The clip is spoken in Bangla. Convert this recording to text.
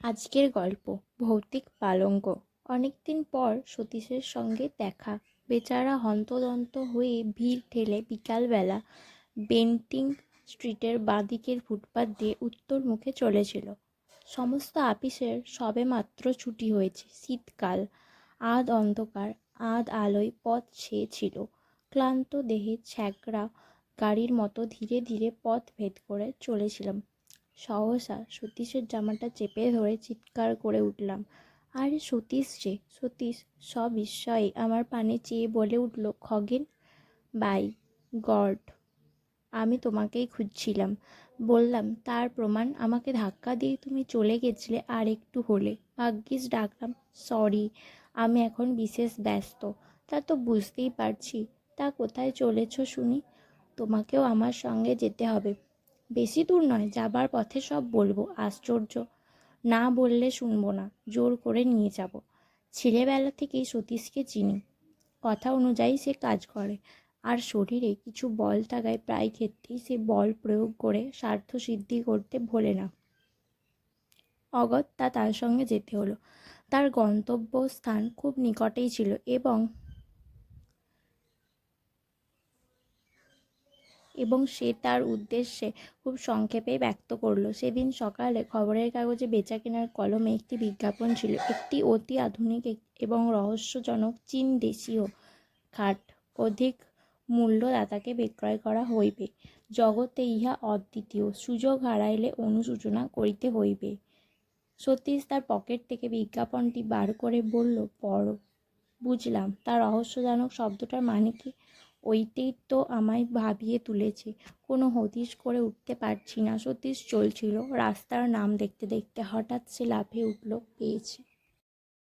আজকের গল্প ভৌতিক পালঙ্ক। অনেকদিন পর সতীশের সঙ্গে দেখা। বেচারা হন্তদন্ত হয়ে ভিড় ঠেলে বিকালবেলা বেন্টিং স্ট্রিটের বাঁদিকের ফুটপাত দিয়ে উত্তর মুখে চলেছিল। সমস্ত আপিসের সবেমাত্র ছুটি হয়েছে। শীতকাল, আধ অন্ধকার আধ আলোয় পথ ছেয়েছিল। ক্লান্ত দেহে ছ্যাঁকড়া গাড়ির মতো ধীরে ধীরে পথ ভেদ করে চলেছিলাম। সহসা সতীশের জামাটা চেপে ধরে চিৎকার করে উঠলাম, আরে সতীশ যে সতীশ! সবিস্ময়ে আমার পানে চেয়ে বলে উঠল, খগেন, বাই গড, আমি তোমাকেই খুঁজছিলাম। বললাম, তার প্রমাণ? আমাকে ধাক্কা দিয়ে তুমি চলে গেছিলে, আর একটু হলে ভাগ্যিস ডাকলাম। সরি, আমি এখন বিশেষ ব্যস্ত। তা তো বুঝতেই পারছি। তা কোথায় চলেছ শুনি? তোমাকেও আমার সঙ্গে যেতে হবে। বেশি দূর নয়, যাবার পথে সব বলবো। আশ্চর্য, না বললে শুনবো না, জোর করে নিয়ে যাব। ছেলেবেলা থেকেই সতীশকে চিনি, কথা অনুযায়ী সে কাজ করে, আর শরীরে কিছু বল থাকায় প্রায় ক্ষেত্রেই সে বল প্রয়োগ করে স্বার্থ সিদ্ধি করতে ভোলে না। অগত্যা তার সঙ্গে যেতে হলো। তার গন্তব্যস্থান খুব নিকটেই ছিল এবং সে তার উদ্দেশ্যে খুব সংক্ষেপেই ব্যক্ত করল। সেদিন সকালে খবরের কাগজে বেচাকেনার কলমে একটি বিজ্ঞাপন ছিল। একটি অতি আধুনিক এবং রহস্যজনক চীন দেশীয় খাট অধিক মূল্যদাতাকে বিক্রয় করা হইবে। জগতে ইহা অদ্বিতীয়, সুযোগ হারাইলে অনুশোচনা করিতে হইবে। সতীশ তার পকেট থেকে বিজ্ঞাপনটি বার করে বলল, পড়ো। বুঝলাম। তার রহস্যজনক শব্দটার মানে কি? ওইটাই তো আমায় ভাবিয়ে তুলেছে। কোনো হদিশ করে উঠতে পারছি না। সতীশ চলছিল রাস্তার নাম দেখতে দেখতে। হঠাৎ সে লাফিয়ে উঠল, পেয়েছে।